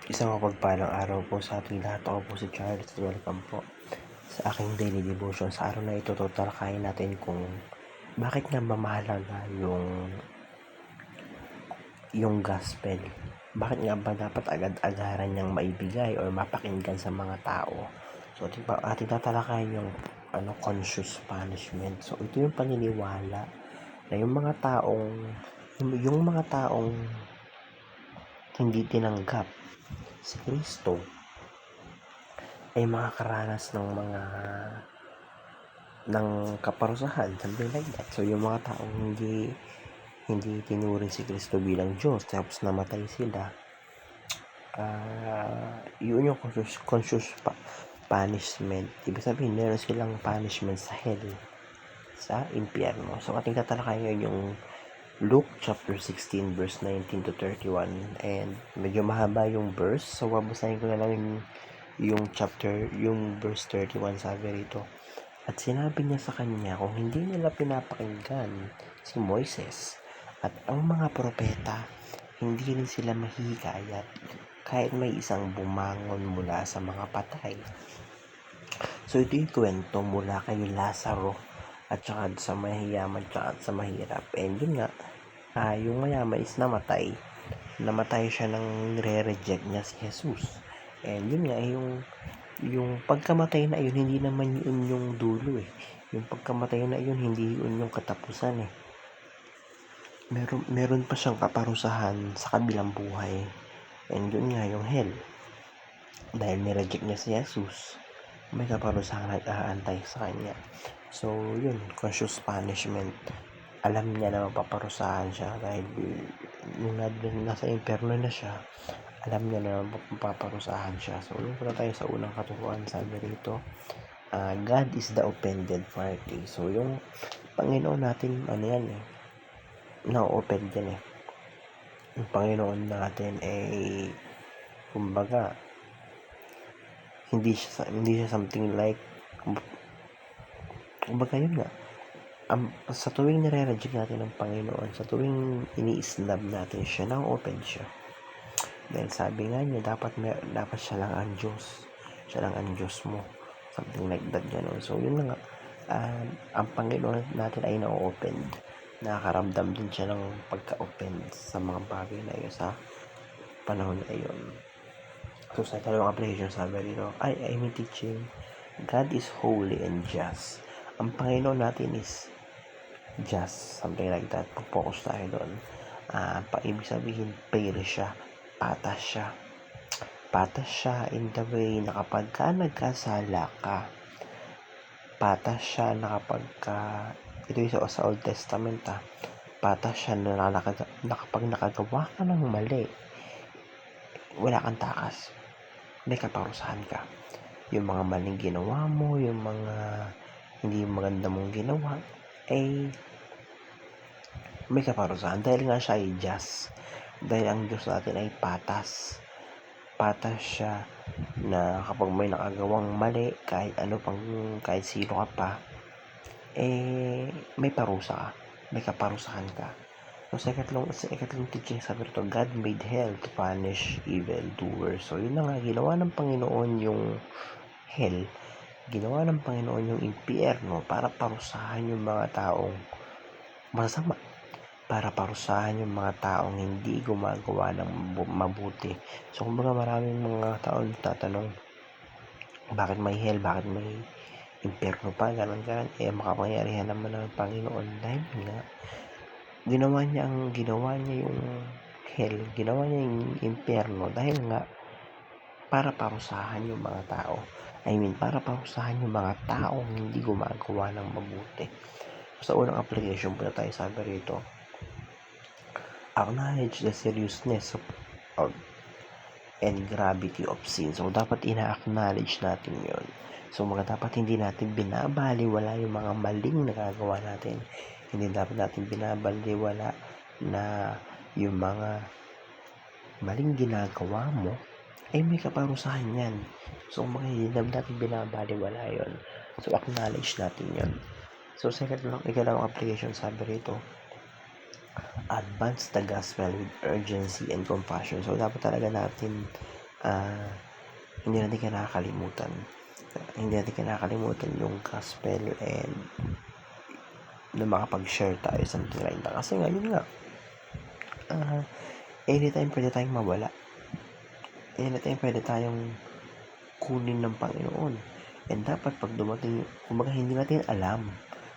Isang mapagpalang araw po sa ating lahat. Ako po si Charles. Welcome po sa aking daily devotion. Sa araw na ito, tatalakayin natin kung bakit nga ba mahalaga yung gospel. Bakit nga ba dapat agad-agaran niyang maibigay or mapakinggan sa mga tao. So, ating tatalakayin yung conscious punishment. So, ito yung paniniwala na yung mga taong hindi tinanggap si Kristo ay makakaranas ng kaparusahan, something like that. So yung mga taong hindi tinuring si Kristo bilang Diyos tapos namatay sila, yun yung conscious punishment. Ibig sabihin meron silang punishment sa hell, sa impyerno. So ating tatalakayin ngayon yung Luke chapter 16 verse 19 to 31, and medyo mahaba yung verse, so babasahin ko na lang yung verse 31. Sabi rito, at sinabi niya sa kanya, kung hindi nila pinapakinggan si Moises at ang mga propeta, hindi rin sila mahihikayat kahit may isang bumangon mula sa mga patay. So ito yung kwento mula kay Lazaro at saka sa mahiyaman at sa mahirap. And yun nga, yung mayaman is namatay siya nang re-reject niya si Jesus. And yun nga, yung pagkamatay na yun, hindi naman yun yung dulo eh. Yung pagkamatay na yun, hindi yun yung katapusan eh. Meron pa siyang kaparusahan sa kabilang buhay. And yun nga, yung hell. Dahil nireject niya si Jesus, may kaparusahan nag-aantay sa kanya. So, yun, conscious punishment. Alam niya na mapaparusahan siya dahil nung nasa impyerno na siya, alam niya na mapaparusahan siya. So, yun pala tayo sa unang katuruan. Sabi rito, God is the offended party. So, yung Panginoon natin, na-offend yan eh. Yung Panginoon natin ay, kumbaga, hindi siya something like, kumbaga yun nga, sa tuwing nire-reject natin ng Panginoon, sa tuwing ini-snub natin siya, na-open siya. Dahil sabi nga niya, dapat siya lang ang Diyos. Siya lang ang Diyos mo. Something like that, gano'n. So, yun na nga. Ang Panginoon natin ay na-open. Nakakaramdam din siya ng pagka-open sa mga bagay na yun sa panahon na yun. So, sa dalawang application, sabi rito, I mean teaching, God is holy and just. Ang Panginoon natin is just, something like that. Pag-focus tayo doon. Ibig sabihin, fair siya, patas siya in the way na kapag ka nagkasala ka, patas siya na kapag ito yung sa Old Testament patas siya na kapag nakagawa ka ng mali, wala kang takas, may kaparusahan ka. Yung mga maling ginawa mo, yung mga hindi maganda mong ginawa, ay may kaparusahan dahil nga siya ay just. Dahil ang Diyos natin ay patas siya na kapag may nakagawang mali, kahit sino ka pa, may parusa ka, may kaparusahan ka. So sa ikatlong teaching, sabi rito, God made hell to punish evil doers. So yun na nga, ginawa ng Panginoon yung hell, ginawa ng Panginoon yung impyerno para parusahan yung mga taong masama, para parusahan yung mga taong hindi gumagawa ng mabuti. So, kumbaga maraming mga tao nagtatanong, bakit may hell, bakit may impyerno pa, ganun. Makapangyarihan naman ng Panginoon dahil nga, ginawa niya yung hell, ginawa niya yung impyerno dahil nga, para parusahan yung mga tao. Para parusahan yung mga taong hindi gumagawa ng mabuti. Sa unang application po na tayo, sabi rito, acknowledge the seriousness of and gravity of sin. So, dapat ina-acknowledge natin yun. So, dapat hindi natin binabaliwala yung mga maling nagagawa natin. Hindi dapat natin binabaliwala na yung mga maling ginagawa mo ay may kaparusahan yan. So, hindi natin binabaliwala yun. So, acknowledge natin yun. So, ikalawang application, sabi rito, advance the gospel with urgency and compassion. So, dapat talaga natin hindi natin kinakalimutan. Hindi natin kinakalimutan yung gospel and na makapag-share tayo sa something like that. Kasi nga, yun nga, anytime pwede tayong mawala. Anytime pwede tayong kunin ng Panginoon. And dapat pag dumating, kumbaga hindi natin alam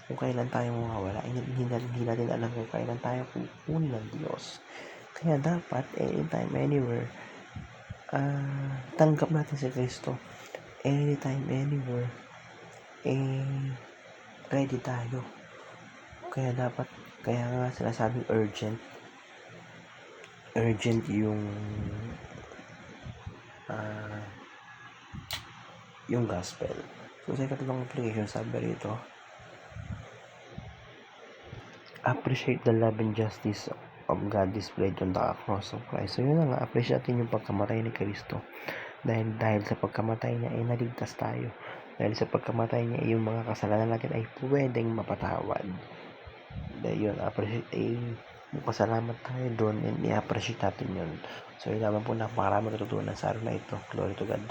kung kailan tayo mawawala. Hindi natin alam kung kailan tayo kukunin ng Diyos. Kaya dapat, anytime, anywhere, tanggap natin si Kristo. Anytime, anywhere, ready tayo. Kaya dapat, kaya nga sinasabing urgent yung gospel. So sa ikatlong application, sabi rito, appreciate the love and justice of God displayed on the cross of Christ. So yun na nga, appreciate natin yung pagkamatay ni Kristo. Dahil sa pagkamatay niya ay naligtas tayo. Dahil sa pagkamatay niya yung mga kasalanan natin ay pwedeng mapatawad. Dahil yun, magpasalamat tayo doon and i-appreciate natin yun. So yun naman po, napakaraming natutunan sa araw na ito. Glory to God.